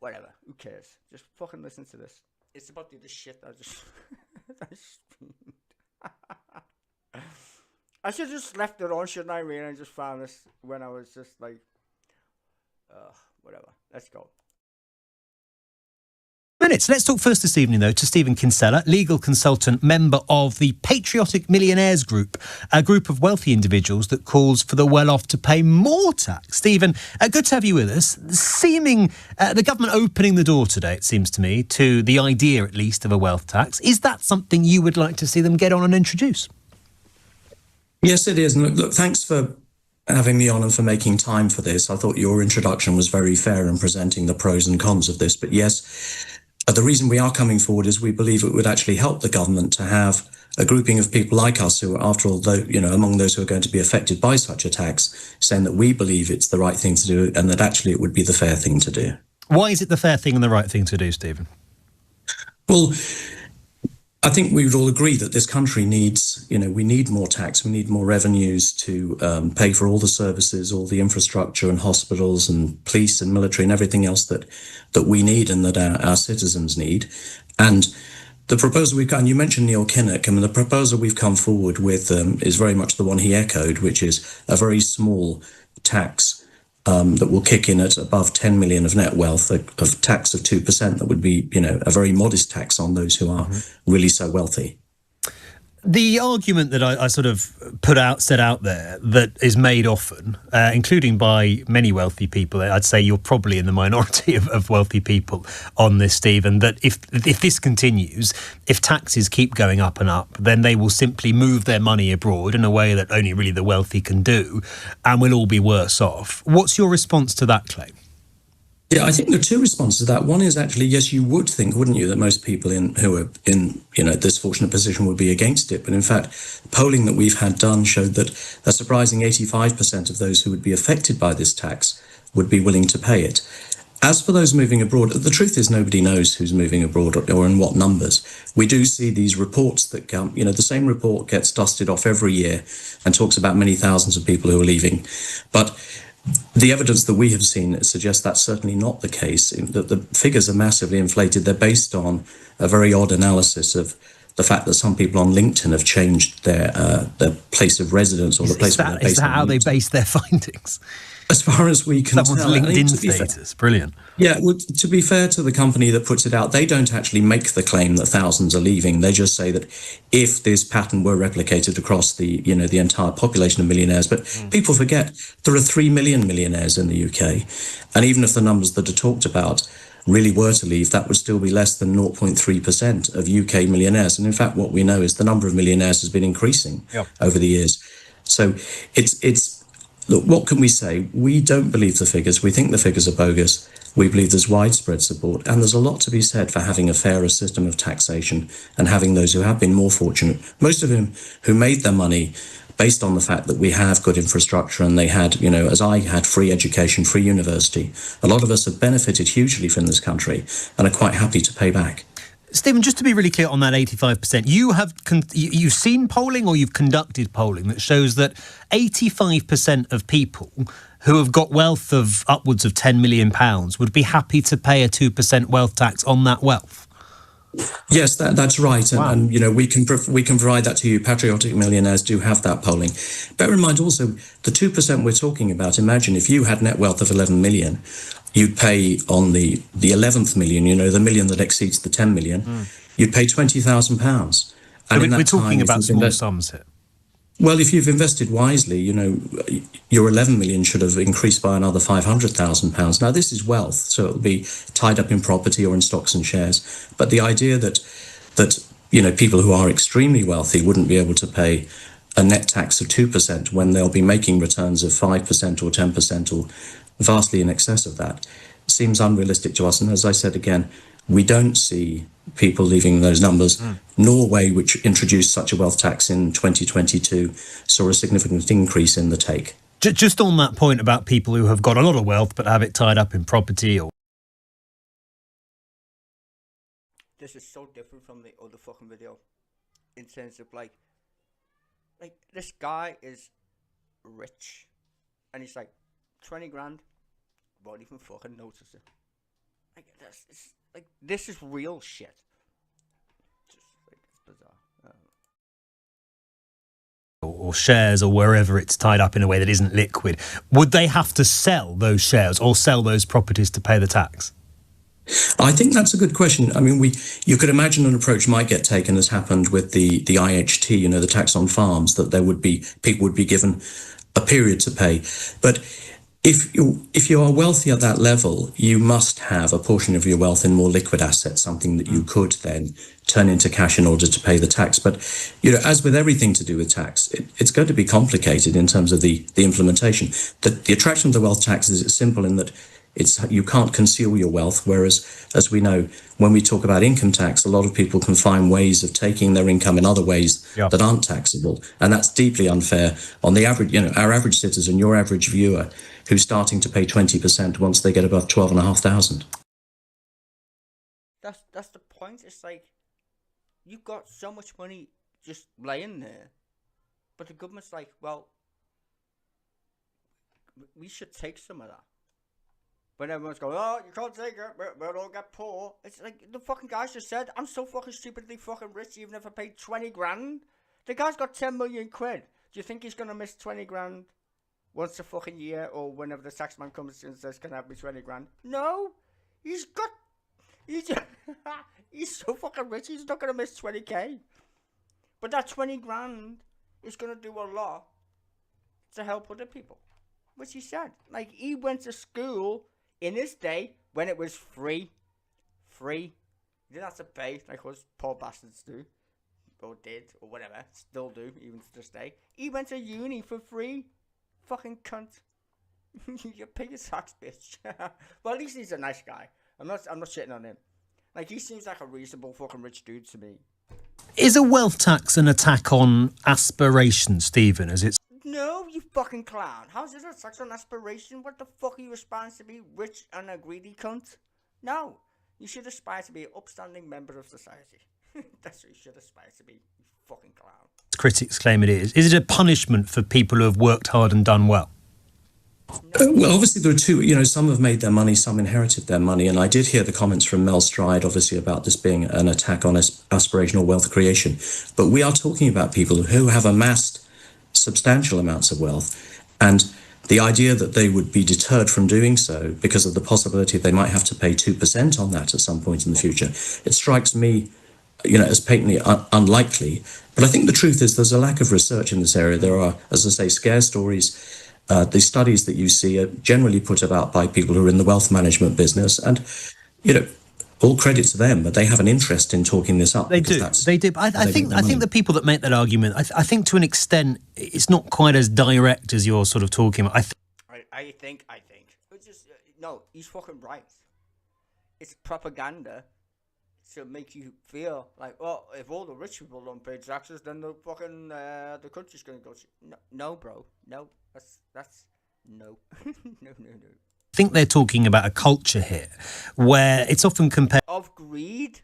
whatever. Who cares? Just fucking listen to this. It's about the shit I just I screamed. I should have just left it on, shouldn't I? Really, I just found this when I was just like, whatever. Let's go. Minutes. Let's talk first this evening, though, to Stephen Kinsella, legal consultant, member of the Patriotic Millionaires Group, a group of wealthy individuals that calls for the well-off to pay more tax. Stephen, good to have you with us. The government opening the door today, it seems to me, to the idea, at least, of a wealth tax. Is that something you would like to see them get on and introduce? Yes, it is. And look, thanks for having me on and for making time for this. I thought your introduction was very fair in presenting the pros and cons of this. But yes, the reason we are coming forward is we believe it would actually help the government to have a grouping of people like us who are, after all, among those who are going to be affected by such a tax, saying that we believe it's the right thing to do and that actually it would be the fair thing to do. Why is it the fair thing and the right thing to do, Stephen? Well, I think we would all agree that this country needs, we need more tax, we need more revenues to pay for all the services, all the infrastructure and hospitals and police and military and everything else that we need and that our citizens need. And the proposal we've got, and you mentioned Neil Kinnock, the proposal we've come forward with is very much the one he echoed, which is a very small tax that will kick in at above 10 million of net wealth, of tax of 2%. That would be, a very modest tax on those who are really so wealthy. The argument that I sort of set out there that is made often, including by many wealthy people, I'd say you're probably in the minority of wealthy people on this, Stephen, that if this continues, if taxes keep going up and up, then they will simply move their money abroad in a way that only really the wealthy can do, and we'll all be worse off. What's your response to that claim? Yeah, I think there are two responses to that. One is actually, yes, you would think, wouldn't you, that most people who are in this fortunate position would be against it. But in fact, polling that we've had done showed that a surprising 85% of those who would be affected by this tax would be willing to pay it. As for those moving abroad, the truth is nobody knows who's moving abroad or in what numbers. We do see these reports that come, the same report gets dusted off every year and talks about many thousands of people who are leaving. But the evidence that we have seen suggests that's certainly not the case, that the figures are massively inflated. They're based on a very odd analysis of the fact that some people on LinkedIn have changed their place of residence or the place where they're based. Is that how they base their findings? As far as we can tell. Someone's LinkedIn status. Brilliant. Yeah, well, to be fair to the company that puts it out, they don't actually make the claim that thousands are leaving. They just say that if this pattern were replicated across the entire population of millionaires, but people forget there are 3 million millionaires in the UK. And even if the numbers that are talked about really were to leave, that would still be less than 0.3% of UK millionaires. And in fact, what we know is the number of millionaires has been increasing over the years. So look, what can we say? We don't believe the figures. We think the figures are bogus. We believe there's widespread support, and there's a lot to be said for having a fairer system of taxation and having those who have been more fortunate, most of them who made their money based on the fact that we have good infrastructure and they had, as I had, free education, free university. A lot of us have benefited hugely from this country and are quite happy to pay back. Stephen, just to be really clear on that 85%, you've seen polling or you've conducted polling that shows that 85% of people who have got wealth of upwards of £10 million would be happy to pay a 2% wealth tax on that wealth. Yes, that's right. Wow. And we can provide that to you. Patriotic Millionaires do have that polling. Bear in mind also, the 2% we're talking about, imagine if you had net wealth of 11 million, you'd pay on the 11th million, the million that exceeds the 10 million, you'd pay £20,000. So we're talking about small sums here. Well, if you've invested wisely, your 11 million should have increased by another £500,000. Now, this is wealth, so it'll be tied up in property or in stocks and shares. But the idea that people who are extremely wealthy wouldn't be able to pay a net tax of 2% when they'll be making returns of 5% or 10% or vastly in excess of that seems unrealistic to us. And as I said again, we don't see people leaving those numbers. Norway, which introduced such a wealth tax in 2022, saw a significant increase in the take. Just on that point about people who have got a lot of wealth but have it tied up in property or... This is so different from the other fucking video in terms of like this guy is rich and he's like 20 grand, won't even fucking notice it. Like, it's like this is real shit. Just like it's bizarre. Or shares or wherever it's tied up in a way that isn't liquid, would they have to sell those shares or sell those properties to pay the tax? I think that's a good question. I mean, you could imagine an approach might get taken as happened with the IHT, you know, the tax on farms, that people would be given a period to pay. But if you are wealthy at that level, you must have a portion of your wealth in more liquid assets, something that you could then turn into cash in order to pay the tax. But, you know, as with everything to do with tax, it's going to be complicated in terms of the implementation. The attraction of the wealth tax is simple in that you can't conceal your wealth, whereas, as we know, when we talk about income tax, a lot of people can find ways of taking their income in other ways that aren't taxable, and that's deeply unfair on the average. You know, our average citizen, your average viewer, who's starting to pay 20% once they get above 12,500. That's the point. It's like you've got so much money just laying there, but the government's like, well, we should take some of that. But everyone's going, oh, you can't take it, we'll all get poor. It's like, the fucking guy just said, I'm so fucking stupidly fucking rich even if I paid 20 grand. The guy's got 10 million quid. Do you think he's going to miss 20 grand once a fucking year or whenever the taxman comes and says, can I have me 20 grand? No. He's so fucking rich, he's not going to miss 20k. But that 20 grand is going to do a lot to help other people. Which he said. Like, he went to school in his day when it was free. Free. You didn't have to pay like us poor bastards do. Or did, or whatever. Still do, even to this day. He went to uni for free. Fucking cunt. You pay your tax, bitch. Well, at least he's a nice guy. I'm not shitting on him. Like, he seems like a reasonable fucking rich dude to me. Is a wealth tax an attack on aspiration, Stephen, as it's... No, you fucking clown. How's it a tax on aspiration? What the fuck are you aspiring to be? Rich and a greedy cunt? No. You should aspire to be an upstanding member of society. That's what you should aspire to be, you fucking clown. Critics claim it is. Is it a punishment for people who have worked hard and done well? No. Well, obviously there are two, you know, some have made their money, some inherited their money. And I did hear the comments from Mel Stride, obviously, about this being an attack on aspirational wealth creation. But we are talking about people who have amassed substantial amounts of wealth, and the idea that they would be deterred from doing so because of the possibility they might have to pay 2% on that at some point in the future, it strikes me, you know, as patently unlikely. But I think the truth is there's a lack of research in this area. There are, as I say, scare stories. The studies that you see are generally put about by people who are in the wealth management business, and, you know, all credit to them, but they have an interest in talking this up. They do. I think the people that make that argument, I think to an extent, it's not quite as direct as you're sort of talking about. I think. It's just, no, he's fucking right. It's propaganda to make you feel like, well, if all the rich people don't pay taxes, then the fucking the country's gonna go. No, bro. No, that's no, no. I think they're talking about a culture here where it's often compared... Of greed?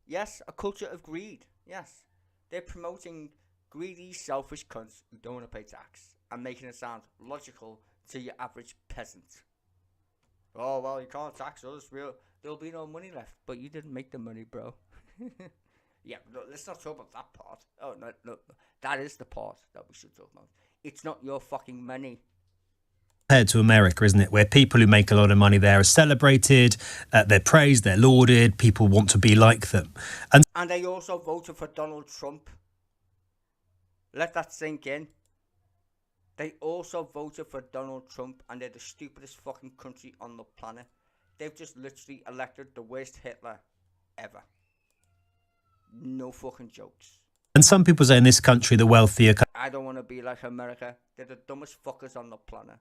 Yes, a culture of greed. Yes. They're promoting greedy, selfish cunts who don't want to pay tax and making it sound logical to your average peasant. Oh, well, you can't tax us. There'll be no money left. But you didn't make the money, bro. Yeah, no, let's not talk about that part. Oh, no. That is the part that we should talk about. It's not your fucking money. Compared to America, isn't it, where people who make a lot of money there are celebrated, they're praised, they're lauded, people want to be like them. And they also voted for Donald Trump. Let that sink in. They also voted for Donald Trump, and they're the stupidest fucking country on the planet. They've just literally elected the worst Hitler ever. No fucking jokes. And some people say in this country, the wealthier... I don't want to be like America. They're the dumbest fuckers on the planet.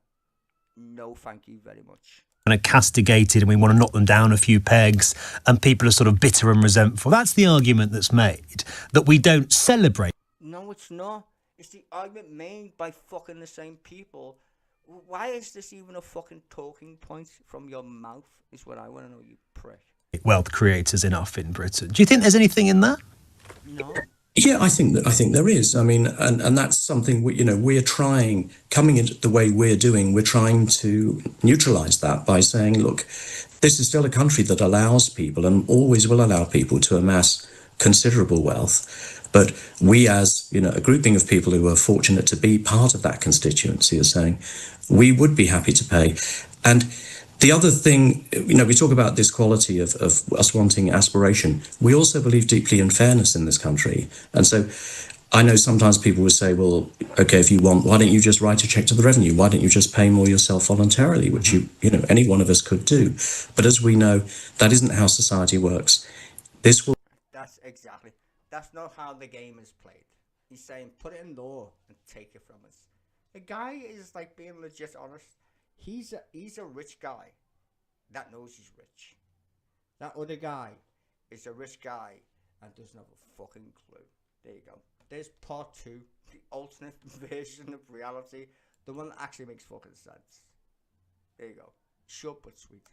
No, thank you very much. And are castigated, and we want to knock them down a few pegs, and people are sort of bitter and resentful. That's the argument that's made, that we don't celebrate. No, it's not. It's the argument made by fucking the same people. Why is this even a fucking talking point from your mouth, is what I want to know, you prick. Wealth creators enough in Britain. Do you think there's anything in that? No. Yeah, I think there is. I mean, and that's something we're trying, coming into the way we're doing, we're trying to neutralize that by saying, look, this is still a country that allows people and always will allow people to amass considerable wealth. But we, as a grouping of people who are fortunate to be part of that constituency, are saying we would be happy to pay. And the other thing, we talk about this quality of us wanting aspiration. We also believe deeply in fairness in this country. And so I know sometimes people would say, well, okay, if you want, why don't you just write a check to the revenue? Why don't you just pay more yourself voluntarily, which any one of us could do. But as we know, that isn't how society works. This will... That's not how the game is played. He's saying, put it in law and take it from us. The guy is like being legit honest. He's a rich guy that knows he's rich. That other guy is a rich guy and doesn't have a fucking clue. There you go. There's part 2, the alternate version of reality, the one that actually makes fucking sense. There you go. Short but sweet.